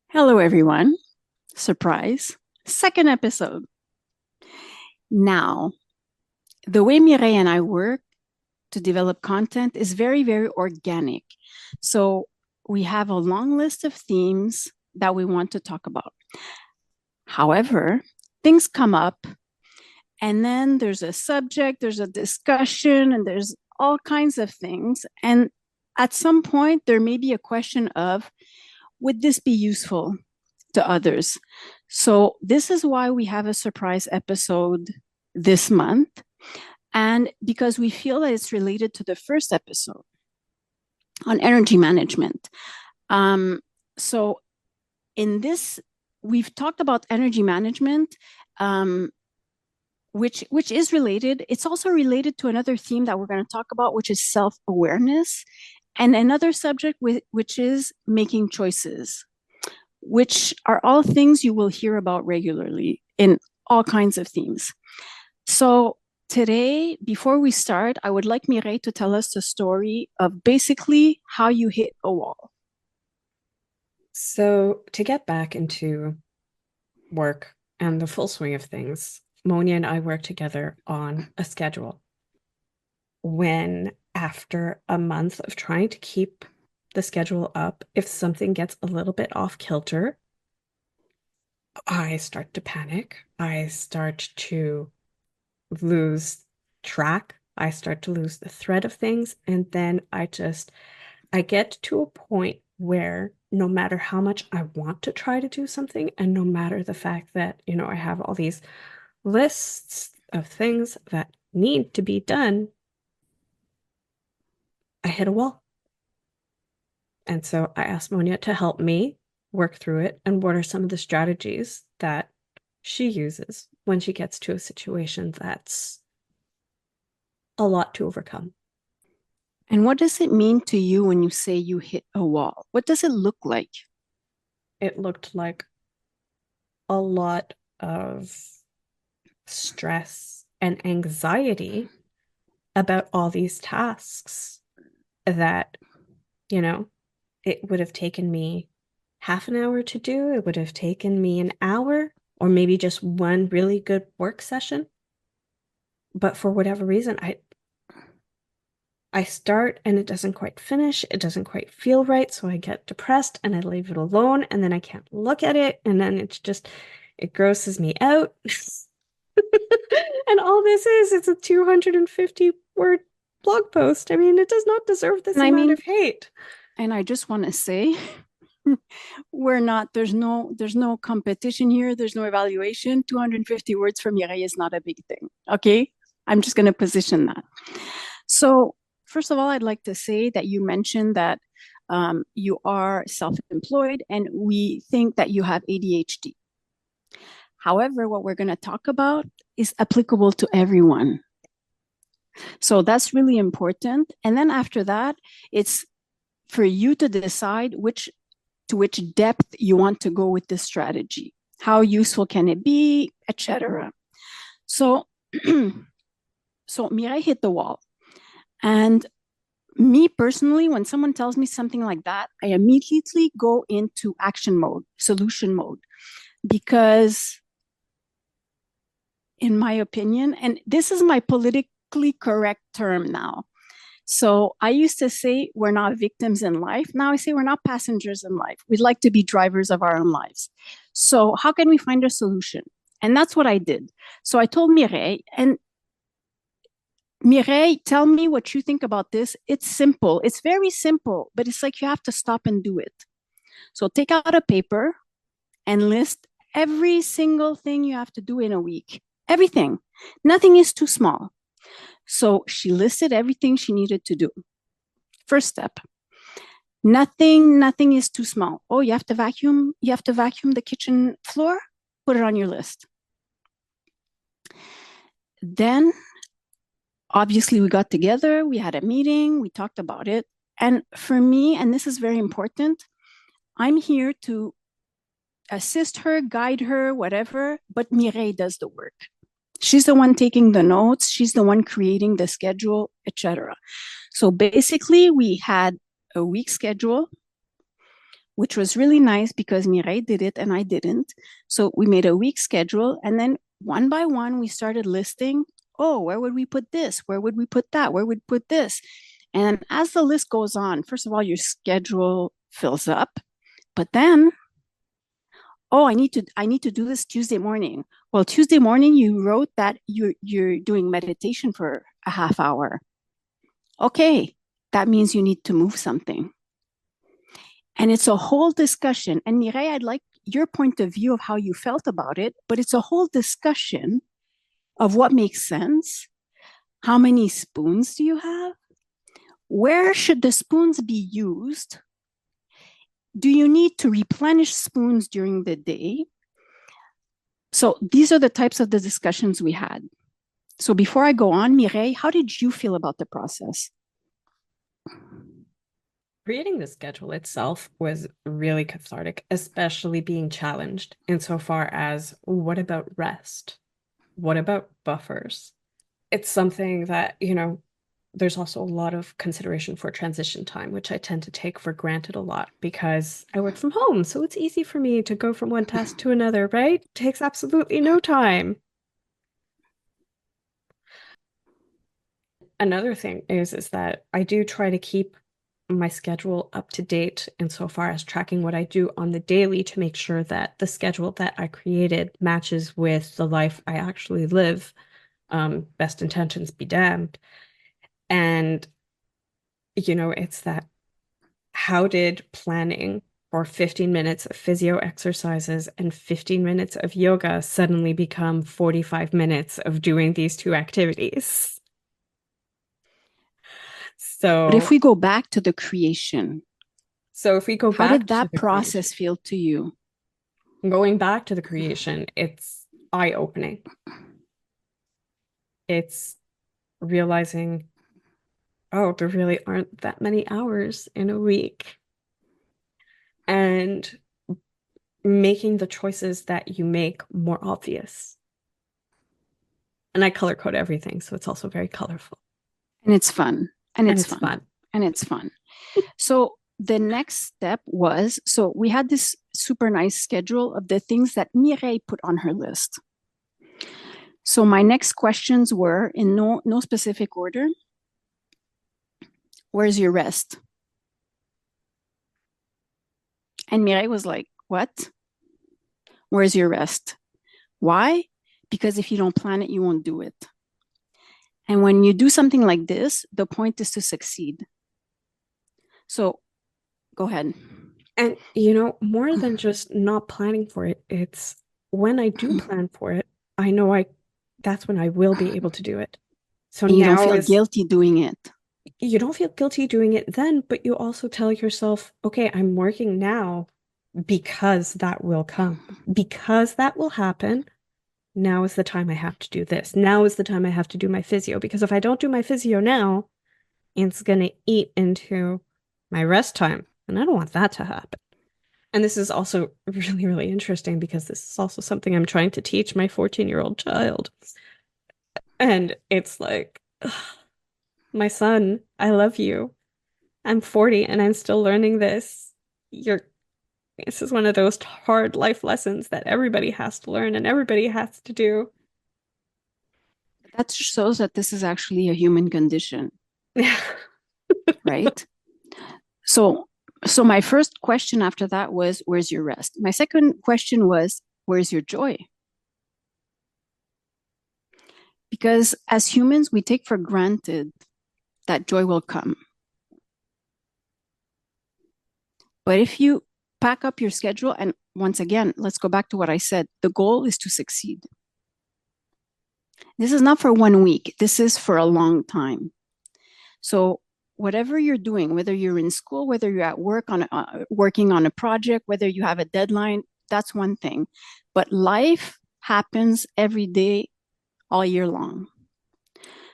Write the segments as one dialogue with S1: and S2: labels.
S1: Hello, everyone. Surprise. Second episode. Now, the way Mireille and I work to develop content is very, very organic. So we have a long list of themes that we want to talk about. However, things come up, and then there's a subject, there's a discussion, and there's all kinds of things. And at some point, there may be a question of, would this be useful to others? So this is why we have a surprise episode this month. And because we feel that it's related to the first episode on energy management. So in this, we've talked about energy management, which is related. It's also related to another theme that we're going to talk about, which is self-awareness, and another subject which is making choices, which are all things you will hear about regularly in all kinds of themes. So today, before we start, I would like Mireille to tell us the story of basically how you hit a wall.
S2: So, to get back into work and the full swing of things, Monia and I worked together on a schedule. When, after a month of trying to keep the schedule up, if something gets a little bit off kilter, I start to panic. I start to lose track. I start to lose the thread of things. And then I get to a point where no matter how much I want to try to do something, and no matter the fact that, I have all these lists of things that need to be done, I hit a wall. And so I asked Monia to help me work through it. And what are some of the strategies that she uses when she gets to a situation that's a lot to overcome?
S1: And what does it mean to you when you say you hit a wall? What does it look like?
S2: It looked like a lot of stress and anxiety about all these tasks that, it would have taken me half an hour to do. It would have taken me an hour or maybe just one really good work session. But for whatever reason, I start and it doesn't quite finish. It doesn't quite feel right. So I get depressed and I leave it alone and then I can't look at it. And then it grosses me out. And all this is, it's a 250 word blog post. I mean, it does not deserve this
S1: And I
S2: amount
S1: mean,
S2: of hate.
S1: and I just want to say, there's no competition here. There's no evaluation. 250 words from Mireille is not a big thing. Okay. I'm just going to position that. So first of all, I'd like to say that you mentioned that you are self-employed and we think that you have ADHD. However, what we're going to talk about is applicable to everyone. So that's really important. And then after that, it's for you to decide to which depth you want to go with this strategy. How useful can it be, etc. So, so Mireille hit the wall. And me personally, when someone tells me something like that, I immediately go into action mode, solution mode, because in my opinion, and this is my politically correct term now. So I used to say we're not victims in life. Now I say we're not passengers in life. We'd like to be drivers of our own lives. So how can we find a solution? And that's what I did. So I told Mireille, and Mireille, tell me what you think about this. It's simple. It's very simple, but it's like you have to stop and do it. So take out a paper and list every single thing you have to do in a week. Everything. Nothing is too small. So she listed everything she needed to do. First step. Nothing is too small. Oh, you have to vacuum the kitchen floor? Put it on your list. Then obviously we got together, we had a meeting, we talked about it. And for me, and this is very important, I'm here to assist her, guide her, whatever, but Mireille does the work. She's the one taking the notes, she's the one creating the schedule, etc. So basically, we had a week schedule which was really nice because Mireille did it and I didn't. So we made a week schedule, and then one by one, we started listing, oh, where would we put this? Where would we put that? Where would we put this? And as the list goes on, first of all, your schedule fills up, but then, oh, I need to do this Tuesday morning. Well, Tuesday morning, you wrote that you're doing meditation for a half hour. Okay, that means you need to move something. And it's a whole discussion. And Mireille, I'd like your point of view of how you felt about it, but it's a whole discussion of what makes sense. How many spoons do you have? Where should the spoons be used? Do you need to replenish spoons during the day? So these are the types of the discussions we had. So before I go on, Mireille, how did you feel about the process?
S2: Creating the schedule itself was really cathartic, especially being challenged insofar as what about rest? What about buffers? It's something that, there's also a lot of consideration for transition time, which I tend to take for granted a lot because I work from home. So it's easy for me to go from one task to another, right? It takes absolutely no time. Another thing is that I do try to keep my schedule up to date insofar as tracking what I do on the daily to make sure that the schedule that I created matches with the life I actually live. Best intentions be damned. And, it's that how did planning for 15 minutes of physio exercises and 15 minutes of yoga suddenly become 45 minutes of doing these two activities?
S1: But if
S2: So,
S1: we go back to the creation,
S2: so if we go
S1: how
S2: back
S1: did
S2: to
S1: that
S2: the
S1: process
S2: creation,
S1: feel to you?
S2: going back to the creation, it's eye-opening. It's realizing, oh, there really aren't that many hours in a week. And making the choices that you make more obvious. And I color code everything, so it's also very colorful.
S1: And it's fun. And
S2: And
S1: it's
S2: it's
S1: fun.
S2: fun.
S1: And it's fun. So the next step was, so we had this super nice schedule of the things that Mireille put on her list. So my next questions were in no specific order. Where's your rest? And Mireille was like, what? Where's your rest? Why? Because if you don't plan it, you won't do it. And when you do something like this, the point is to succeed. So go ahead.
S2: And, more than just not planning for it, it's when I do plan for it, I know that's when I will be able to do it. So
S1: And you don't
S2: now
S1: feel
S2: is
S1: guilty doing it.
S2: you don't feel guilty doing it then, but you also tell yourself, okay, I'm working now because that will come, because that will happen. Now is the time I have to do this. Now is the time I have to do my physio. Because if I don't do my physio now, it's going to eat into my rest time. And I don't want that to happen. And this is also really, really interesting because this is also something I'm trying to teach my 14-year-old child. And it's like, ugh, my son, I love you. I'm 40 and I'm still learning this. This is one of those hard life lessons that everybody has to learn and everybody has to do.
S1: That shows that this is actually a human condition, right? So, so my first question after that was, where's your rest? My second question was, where's your joy? Because as humans, we take for granted that joy will come. But if you pack up your schedule, and once again, let's go back to what I said, the goal is to succeed. This is not for 1 week. This is for a long time. So whatever you're doing, whether you're in school, whether you're at work working on a project, whether you have a deadline, that's one thing. But life happens every day, all year long.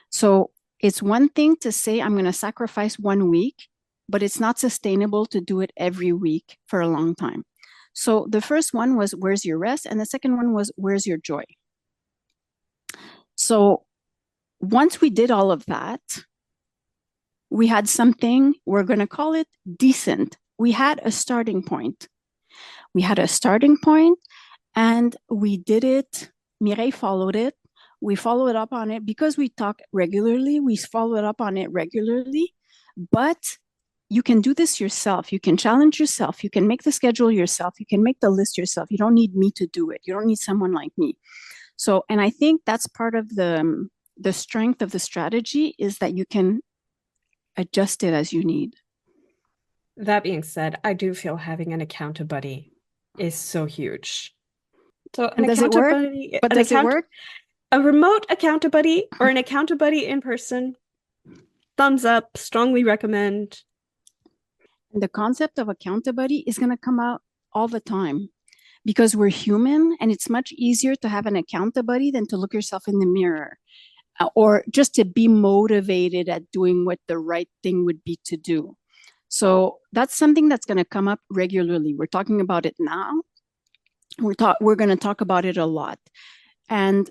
S1: So it's one thing to say, I'm going to sacrifice 1 week, but it's not sustainable to do it every week for a long time. So the first one was, where's your rest? And the second one was, where's your joy? So once we did all of that, we had something, we're going to call it decent, we had a starting point. We had a starting point and we did it. Mireille followed it. We followed up on it because we talk regularly. We followed up on it regularly. But you can do this yourself. You can challenge yourself. You can make the schedule yourself. You can make the list yourself. You don't need me to do it. You don't need someone like me. So, and I think that's part of the strength of the strategy is that you can adjust it as you need.
S2: That being said, I do feel having an account buddy is so huge. So an
S1: And does it
S2: account
S1: work?
S2: buddy,
S1: But does it work?
S2: a remote account buddy or an account buddy in person, thumbs up, strongly recommend.
S1: And the concept of accountability is going to come out all the time because we're human and it's much easier to have an accountability than to look yourself in the mirror or just to be motivated at doing what the right thing would be to do. So that's something that's going to come up regularly. We're talking about it now. We're going to talk about it a lot. And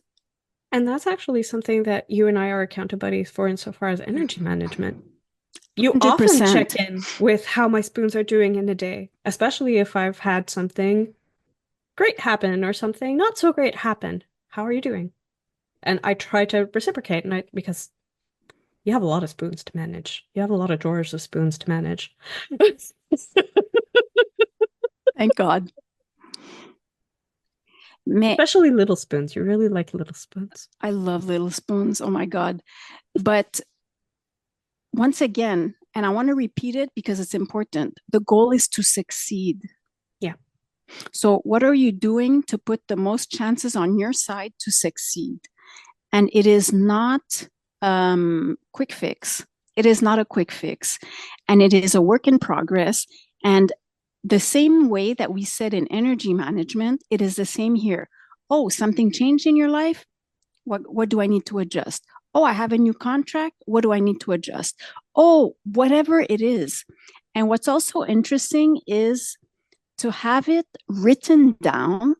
S2: that's actually something that you and I are account buddies for insofar as energy management. You
S1: 100%.
S2: often check in with how my spoons are doing in a day, especially if I've had something great happen or something not so great happen. How are you doing? And I try to reciprocate, because you have a lot of spoons to manage. You have a lot of drawers of spoons to manage.
S1: Thank God.
S2: Especially little spoons. You really like little spoons.
S1: I love little spoons. Oh my God. But once again, and I want to repeat it because it's important, the goal is to succeed.
S2: Yeah.
S1: So what are you doing to put the most chances on your side to succeed? And it is not quick fix. It is not a quick fix. And it is a work in progress. And the same way that we said in energy management, it is the same here. Oh, something changed in your life? What do I need to adjust? Oh, I have a new contract. What do I need to adjust? Oh, whatever it is. And what's also interesting is to have it written down.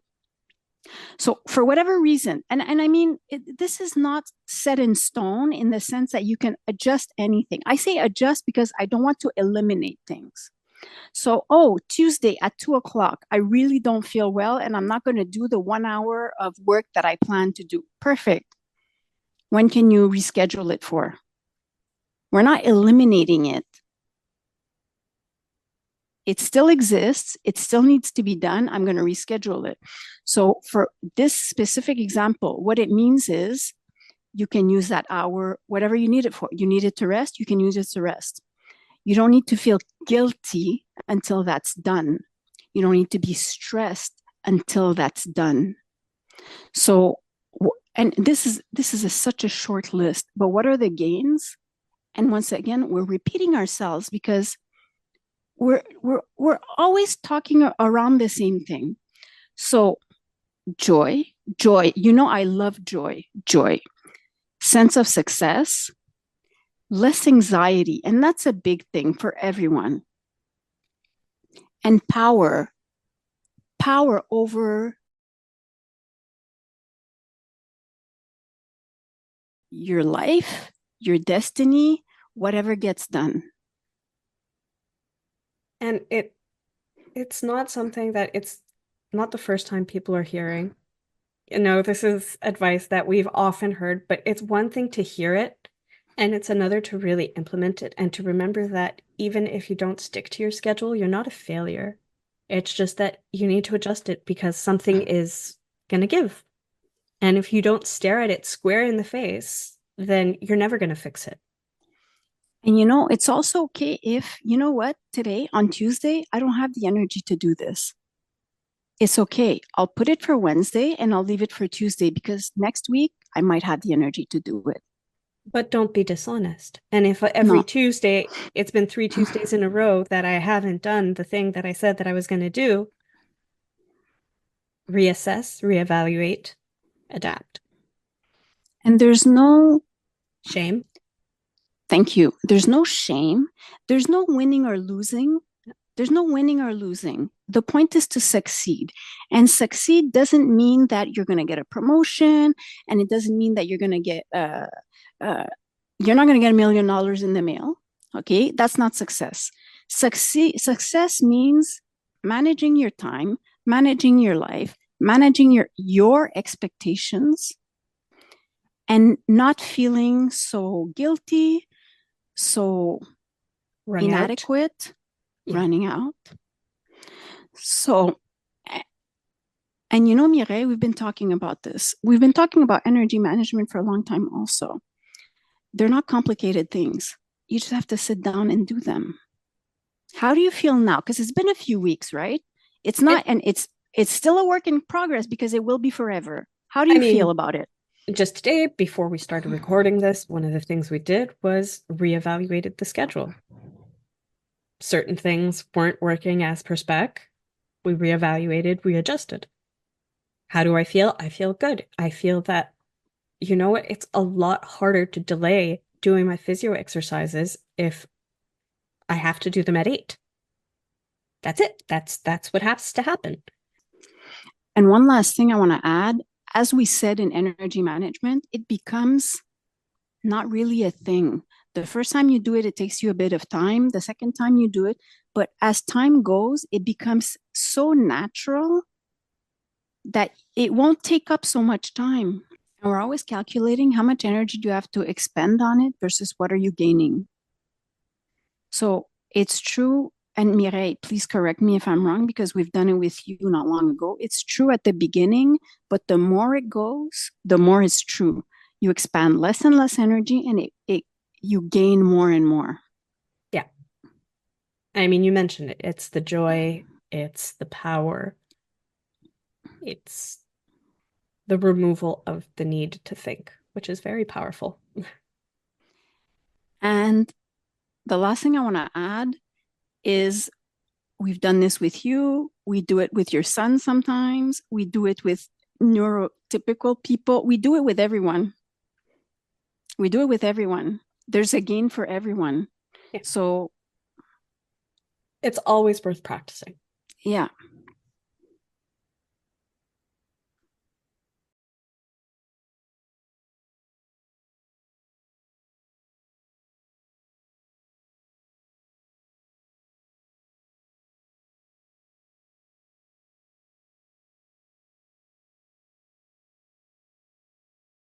S1: So for whatever reason, and I mean, this is not set in stone in the sense that you can adjust anything. I say adjust because I don't want to eliminate things. So, oh, Tuesday at 2:00, I really don't feel well and I'm not going to do the 1 hour of work that I plan to do. Perfect. When can you reschedule it for? We're not eliminating it. It still exists. It still needs to be done. I'm going to reschedule it. So for this specific example, what it means is you can use that hour, whatever you need it for. You need it to rest, you can use it to rest. You don't need to feel guilty until that's done. You don't need to be stressed until that's done. So, and this is such a short list, but what are the gains? And once again, we're repeating ourselves because we're always talking around the same thing. So joy, I love joy, sense of success, less anxiety, and that's a big thing for everyone. And power over your life, your destiny, whatever gets done.
S2: And it's not something that it's not the first time people are hearing. This is advice that we've often heard, but it's one thing to hear it, and it's another to really implement it and to remember that even if you don't stick to your schedule, you're not a failure. It's just that you need to adjust it because something is going to give. And if you don't stare at it square in the face, then you're never going to fix it.
S1: And it's also okay if, today on Tuesday, I don't have the energy to do this. It's okay. I'll put it for Wednesday and I'll leave it for Tuesday because next week I might have the energy to do it.
S2: But don't be dishonest. And if every Tuesday, it's been 3 Tuesdays in a row that I haven't done the thing that I said that I was going to do, reassess, reevaluate, adapt.
S1: And there's no
S2: shame.
S1: Thank you. There's no shame. There's no winning or losing. There's no winning or losing. The point is to succeed. And succeed doesn't mean that you're going to get a promotion, and it doesn't mean that you're going to get you're not going to get $1 million in the mail. Okay, that's not success. Success means managing your time, managing your life, managing your expectations, and not feeling so guilty, so
S2: Running out.
S1: inadequate,
S2: Yeah.
S1: running out. So, and you know, Mireille, we've been talking about this. We've been talking about energy management for a long time also. They're not complicated things. You just have to sit down and do them. How do you feel now? Because it's been a few weeks, right? It's not, and it's still a work in progress because it will be forever. How do you feel about it?
S2: Just today, before we started recording this, one of the things we did was reevaluated the schedule. Certain things weren't working as per spec. We reevaluated, readjusted. How do I feel? I feel good. I feel that, you know what? It's a lot harder to delay doing my physio exercises if I have to do them at 8. That's it. That's what has to happen.
S1: And one last thing I want to add, as we said in energy management, it becomes not really a thing. The first time you do it, it takes you a bit of time. The second time you do it, but as time goes, it becomes so natural that it won't take up so much time. And we're always calculating how much energy do you have to expend on it versus what are you gaining. So it's true, and Mireille, please correct me if I'm wrong, because we've done it with you not long ago. It's true at the beginning, but the more it goes, the more it's true. You expand less and less energy, and you gain more and more.
S2: Yeah. I mean, you mentioned it. It's the joy, it's the power, it's the removal of the need to think, which is very powerful.
S1: And the last thing I want to add is we've done this with you. We do it with your son sometimes. We do it with neurotypical people. We do it with everyone. We do it with everyone. There's a gain for everyone.
S2: Yeah.
S1: So
S2: it's always worth practicing.
S1: Yeah.